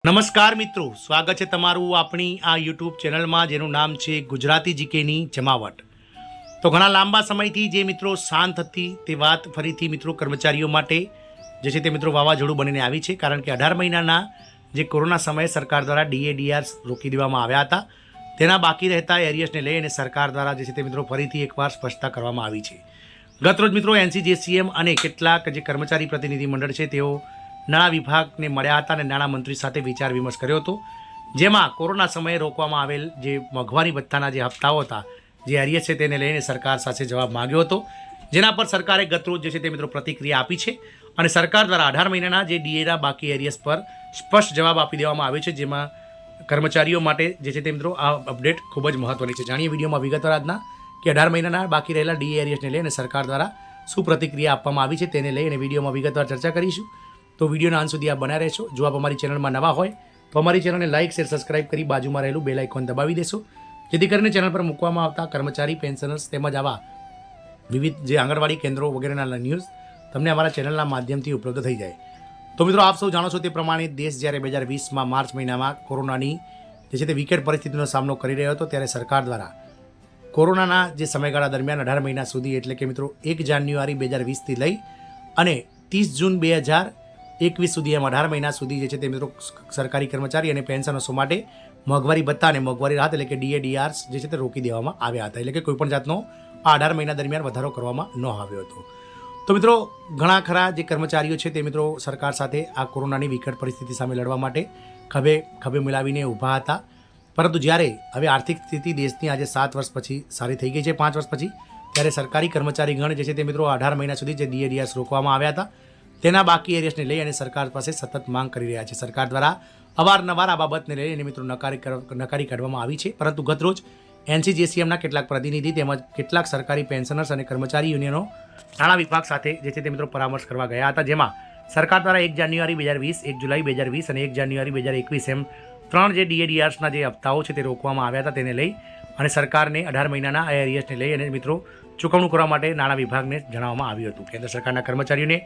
નમસ્કાર મિત્રો, સ્વાગત છે તમારું આપણી આ યુટ્યુબ ચેનલમાં જેનું નામ છે ગુજરાતી જીકેની જમાવટ. તો ઘણા લાંબા સમયથી જે મિત્રો શાંત હતી તે વાત ફરીથી મિત્રો કર્મચારીઓ માટે જે છે તે મિત્રો વાવાઝોડું બનીને આવી છે. કારણ કે 18 મહિનાના જે કોરોના સમયે સરકાર દ્વારા ડીએડીઆર્સ રોકી દેવામાં આવ્યા હતા તેના બાકી રહેતા એરિયર્સને લઈ અને સરકાર દ્વારા જે છે તે મિત્રો ફરીથી એકવાર સ્પષ્ટતા કરવામાં આવી છે. ગતરોજ મિત્રો એનસીજીસીએમ અને કેટલાક જે કર્મચારી પ્રતિનિધિ મંડળ છે તેઓ નાણાં વિભાગને મળ્યા હતા અને નાણામંત્રી સાથે વિચાર વિમર્શ કર્યો હતો, જેમાં કોરોના સમયે રોકવામાં આવેલ જે મોંઘવારી ભથ્થાના જે હપ્તાઓ હતા, જે એરિયસ છે તેને લઈને સરકાર સાથે જવાબ માંગ્યો હતો, જેના પર સરકારે ગતરોજ જે છે તે મિત્રો પ્રતિક્રિયા આપી છે અને સરકાર દ્વારા 18 મહિનાના જે ડીએના બાકી એરિયસ પર સ્પષ્ટ જવાબ આપી દેવામાં આવ્યો છે, જેમાં કર્મચારીઓ માટે જે છે તે મિત્રો આ અપડેટ ખૂબ જ મહત્વની છે. જાણીએ વિડીયોમાં વિગતવાર આજના કે 18 મહિનાના બાકી રહેલા ડીએ એરિયસને લઈને સરકાર દ્વારા શું પ્રતિક્રિયા આપવામાં આવી છે તેને લઈને વિડીયોમાં વિગતવાર ચર્ચા કરીશું. તો વિડીયોના અંત સુધી આપ બન્યા રહેશો. જો આપ અમારી ચેનલમાં નવા હોય તો અમારી ચેનલને લાઇક, શેર, સબસ્ક્રાઇબ કરી બાજુમાં રહેલું બેલ આઇકોન દબાવી દેશો, જેથી કરીને ચેનલ પર મૂકવામાં આવતા કર્મચારી, પેન્શનર્સ તેમજ આવા વિવિધ જે આંગણવાડી કેન્દ્રો વગેરેના ન્યૂઝ તમને અમારા ચેનલના માધ્યમથી ઉપલબ્ધ થઈ જાય. તો મિત્રો આપ સૌ જાણો છો તે પ્રમાણે દેશ જ્યારે 2020માં માર્ચ મહિનામાં કોરોનાની જે છે તે વિકટ પરિસ્થિતિનો સામનો કરી રહ્યો હતો, ત્યારે સરકાર દ્વારા કોરોનાના જે સમયગાળા દરમિયાન 18 મહિના સુધી એટલે કે મિત્રો 1 જાન્યુઆરી 2020થી લઈ અને 30 જૂન 2021 સુધી એમ 18 મહિના સુધી જે છે તે મિત્રો સરકારી કર્મચારી અને પેન્શનર્સો માટે મોંઘવારી ભથ્થા અને મોંઘવારી રાહત એટલે કે ડીએડીઆર્સ જે છે તે રોકી દેવામાં આવ્યા હતા. એટલે કે કોઈપણ જાતનો આ 18 મહિના દરમિયાન વધારો કરવામાં ન આવ્યો હતો. તો મિત્રો ઘણા ખરા જે કર્મચારીઓ છે તે મિત્રો સરકાર સાથે આ કોરોનાની વિકટ પરિસ્થિતિ સામે લડવા માટે ખભે મિલાવીને ઊભા હતા. પરંતુ જ્યારે હવે આર્થિક સ્થિતિ દેશની આજે 7 વર્ષ પછી સારી થઈ ગઈ છે, 5 વર્ષ પછી, ત્યારે સરકારી કર્મચારી ગણ જે છે તે મિત્રો 18 મહિના સુધી જે ડીએડીઆર્સ રોકવામાં આવ્યા હતા તેના બાકી એરિયસને લઈ અને સરકાર પાસે સતત માંગ કરી રહ્યા છે. સરકાર દ્વારા અવારનવાર આ બાબતને લઈને મિત્રો નકારી કાઢવામાં આવી છે. પરંતુ ગતરોજ એનસીજીસીએમના કેટલાક પ્રતિનિધિ તેમજ કેટલાક સરકારી પેન્શનર્સ અને કર્મચારી યુનિયનો નાણાં વિભાગ સાથે જે છે તે મિત્રો પરામર્શ કરવા ગયા હતા, જેમાં સરકાર દ્વારા 1 જાન્યુઆરી 2020, 1 જુલાઈ 2020 અને 1 જાન્યુઆરી 2021 એમ 3 જે ડીએડીઆર્સના જે હપ્તાઓ છે તે રોકવામાં આવ્યા હતા તેને લઈ અને સરકારને 18 મહિનાના આ એરિયસને લઈ અને મિત્રો ચૂકવણું કરવા માટે નાણાં વિભાગને જણાવવામાં આવ્યું હતું. કેન્દ્ર સરકારના કર્મચારીઓને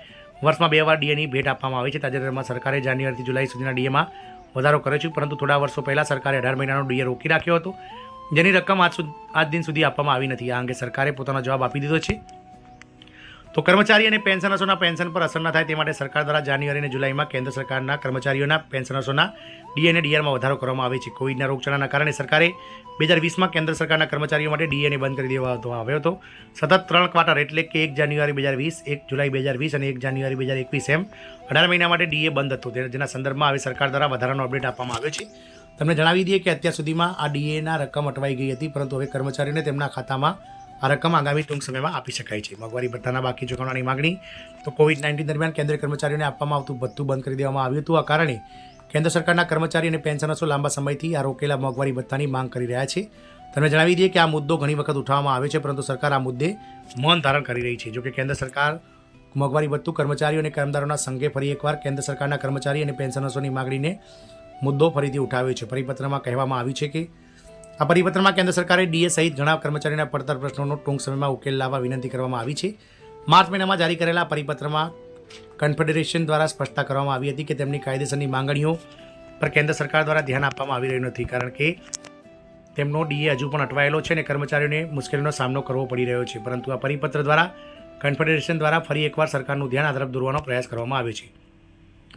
વર્ષમાં 2 વાર ડીએની ભેટ આપવામાં આવે છે. તાજેતરમાં સરકારે જાન્યુઆરીથી જુલાઈ સુધીના ડીએમાં વધારો કર્યો છે, પરંતુ થોડા વર્ષો પહેલાં સરકારે 18 મહિનાનો ડીએ રોકી રાખ્યો હતો, જેની રકમ આજ દિન સુધી આપવામાં આવી નથી. આ અંગે સરકારે પોતાનો જવાબ આપી દીધો છે. તો કર્મચારી અને પેન્શનર્સોના પેન્શન પર અસર ન થાય તે માટે સરકાર દ્વારા જાન્યુઆરી અને જુલાઈમાં કેન્દ્ર સરકારના કર્મચારીઓના પેન્શનર્સોના ડીએ અને ડીઆરમાં વધારો કરવામાં આવે છે. કોવિડના રોગચાળાના કારણે સરકારે 2020માં કેન્દ્ર સરકારના કર્મચારીઓ માટે ડીએને બંધ કરી દેવામાં આવ્યો હતો. સતત 3 ક્વાર્ટર એટલે કે 1 જાન્યુઆરી 2020, 1 જુલાઈ 2020 અને 1 જાન્યુઆરી 2021 એમ 18 મહિના માટે ડીએ બંધ હતો, જેના સંદર્ભમાં હવે સરકાર દ્વારા વધારાનો અપડેટ આપવામાં આવ્યો છે. તમને જણાવી દઈએ કે અત્યાર સુધીમાં આ ડીએના રકમ અટવાઈ ગઈ હતી, પરંતુ હવે કર્મચારીઓને તેમના ખાતામાં આ રકમ આગામી ટૂંક સમયમાં આપી શકાય છે. મોંઘવારી ભથ્થાના બાકી ચૂકવવાની માગણી તો કોવિડ-19 દરમિયાન કેન્દ્રીય કર્મચારીઓને આપવામાં આવતું ભથ્થું બંધ કરી દેવામાં આવ્યું હતું. આ કારણે કેન્દ્ર સરકારના કર્મચારી અને પેન્શનર્સો લાંબા સમયથી આ રોકેલા મોંઘવારી ભથ્થાની માંગ કરી રહ્યા છે. તમને જણાવી દઈએ કે આ મુદ્દો ઘણી વખત ઉઠાવવામાં આવે છે, પરંતુ સરકાર આ મુદ્દે મૌન ધારણ કરી રહી છે. જોકે કેન્દ્ર સરકાર મોંઘવારી ભથ્થું કર્મચારીઓ અને કામદારોના સંઘે ફરી એકવાર કેન્દ્ર સરકારના કર્મચારી અને પેન્શનર્સોની માગણીને મુદ્દો ફરીથી ઉઠાવ્યો છે. પરિપત્રમાં કહેવામાં આવ્યું છે કે આ પરિપત્રમાં કેન્દ્ર સરકારે ડીએ સહિત ઘણા કર્મચારીઓના પડતર પ્રશ્નોનો ટૂંક સમયમાં ઉકેલ લાવવા વિનંતી કરવામાં આવી છે. માર્ચ મહિનામાં જારી કરેલા પરિપત્રમાં કન્ફેડરેશન દ્વારા સ્પષ્ટતા કરવામાં આવી હતી કે તેમની કાયદેસરની માંગણીઓ પર કેન્દ્ર સરકાર દ્વારા ધ્યાન આપવામાં આવી રહ્યું નથી, કારણ કે તેમનો ડીએ હજુ પણ અટવાયેલો છે અને કર્મચારીઓને મુશ્કેલીનો સામનો કરવો પડી રહ્યો છે. પરંતુ આ પરિપત્ર દ્વારા કન્ફેડરેશન દ્વારા ફરી એકવાર સરકારનું ધ્યાન આ તરફ દોરવાનો પ્રયાસ કરવામાં આવ્યો છે.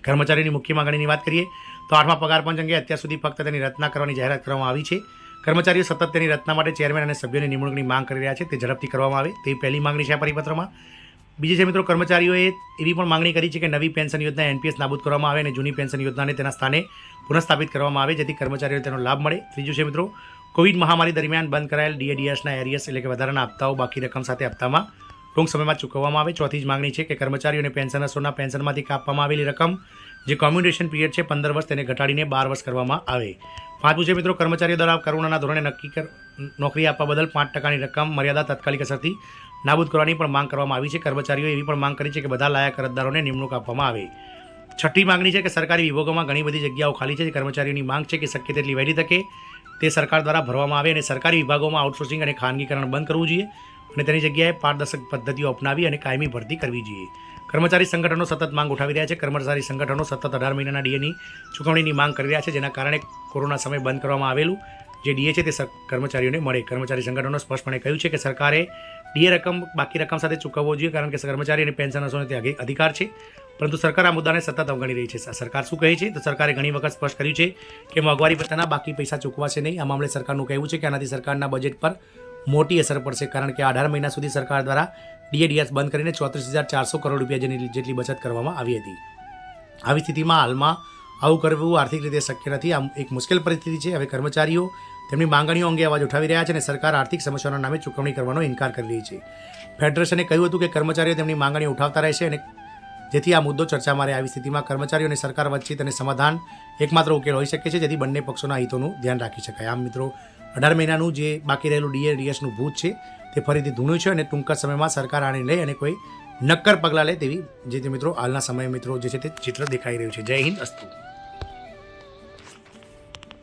કર્મચારીની મુખ્ય માંગણીની વાત કરીએ તો 8મા પગાર પંચ અંગે અત્યાર સુધી ફક્ત તેની રચના કરવાની જાહેરાત કરવામાં આવી છે. કર્મચારીઓ સતત તેની રચના માટે ચેરમેન અને સભ્યોની નિમણૂકની માંગ કરી રહ્યા છે, તે ઝડપથી કરવામાં આવે તે પહેલી માંગણી છે આ પરિપત્રમાં. બીજી છે મિત્રો, કર્મચારીઓએ એવી પણ માંગણી કરી છે કે નવી પેન્શન યોજના એનપીએસ નાબૂદ કરવામાં આવે અને જૂની પેન્શન યોજનાને તેના સ્થાને પુનઃસ્થાપિત કરવામાં આવે, જેથી કર્મચારીઓને તેનો લાભ મળે. ત્રીજું છે મિત્રો, કોવિડ મહામારી દરમિયાન બંધ કરાયેલ ડીએડીઆર્સના એરિયસ એટલે કે વધારાના હપ્તાઓ બાકી રકમ સાથે હપ્તામાં ટૂંક સમયમાં ચૂકવવામાં આવે. ચોથી જ માંગણી છે કે કર્મચારીઓ અને પેન્શનર્સોના પેન્શનમાંથી કાપવામાં આવેલી રકમ જે કોમ્યુટેશન પીરિયડ છે 15 વર્ષ તેને ઘટાડીને 12 વર્ષ કરવામાં આવે. પાંચમું છે મિત્રો, કર્મચારીઓ દ્વારા કરુણાના ધોરણે નોકરી આપવા બદલ 5%ની રકમ મર્યાદા તાત્કાલિક અસરથી નાબૂદ કરવાની પણ માંગ કરવામાં આવી છે. કર્મચારીઓએ એવી પણ માંગ કરી છે કે બધા લાયક અરજદારોને નિમણૂક આપવામાં આવે. છઠ્ઠી માંગણી છે કે સરકારી વિભાગોમાં ઘણી બધી જગ્યાઓ ખાલી છે. કર્મચારીઓની માંગ છે કે શક્ય તેટલી વહેલી તકે તે સરકાર દ્વારા ભરવામાં આવે અને સરકારી વિભાગોમાં આઉટસોર્સિંગ અને ખાનગીકરણ બંધ કરવું જોઈએ અને તેની જગ્યાએ પારદર્શક પદ્ધતિઓ અપનાવી અને કાયમી ભરતી કરવી જોઈએ. કર્મચારી સંગઠનો સતત માંગ ઉઠાવી રહ્યા છે. કર્મચારી સંગઠનો સતત 18 મહિનાના ડીએની ચૂકવણીની માંગ કરી રહ્યા છે, જેના કારણે કોરોના સમયે બંધ કરવામાં આવેલું જે ડીએ છે તે કર્મચારીઓને મળે. કર્મચારી સંગઠનો સ્પષ્ટપણે કહ્યું છે કે સરકારે ડીએ રકમ બાકી રકમ સાથે ચૂકવવો જોઈએ, કારણ કે કર્મચારી અને પેન્શનર્સોને તે અધિકાર છે, પરંતુ સરકાર આ મુદ્દાને સતત અવગણી રહી છે. સરકાર શું કહે છે? તો સરકારે ઘણી વખત સ્પષ્ટ કર્યું છે કે મોંઘવારી ભથ્થાના બાકી પૈસા ચૂકવાશે નહીં. આ મામલે સરકારનું કહેવું છે કે આનાથી સરકારના બજેટ પર મોટી અસર પડશે, કારણ કે 18 મહિના સુધી સરકાર દ્વારા ડીએડીએસ બંધ કરીને 34,400 કરોડ રૂપિયા જેટલી બચત કરવામાં આવી હતી. આવી સ્થિતિમાં હાલમાં આવું કરવું આર્થિક રીતે શક્ય નથી. આ એક મુશ્કેલ પરિસ્થિતિ છે. હવે કર્મચારીઓ તેમની માંગણીઓ અંગે અવાજ ઉઠાવી રહ્યા છે અને સરકાર આર્થિક સમસ્યાઓના નામે ચૂકવણી કરવાનો ઇનકાર કરી રહી છે. ફેડરેશને કહ્યું હતું કે કર્મચારીઓ તેમની માંગણીઓ ઉઠાવતા રહેશે અને જેથી આ મુદ્દો ચર્ચામાં રહે. આવી સ્થિતિમાં કર્મચારીઓ અને સરકાર વચ્ચે તેને સમાધાન એકમાત્ર ઉકેલ હોઈ શકે છે, જેથી બંને પક્ષોના હિતોનું ધ્યાન રાખી શકાય. આમ મિત્રો, 18 મહિનાનું જે બાકી રહેલું ડીએડીએસનું ભૂત છે તે ફરીથી ધૂણ્યું છે અને ટૂંક સમયમાં સરકાર આને લઈ અને કોઈ નક્કર પગલાં લે તેવી જે મિત્રો હાલના સમયે મિત્રો જે છે તે ચિત્ર દેખાઈ રહ્યું છે. જય હિન્દ, અસ્તુ.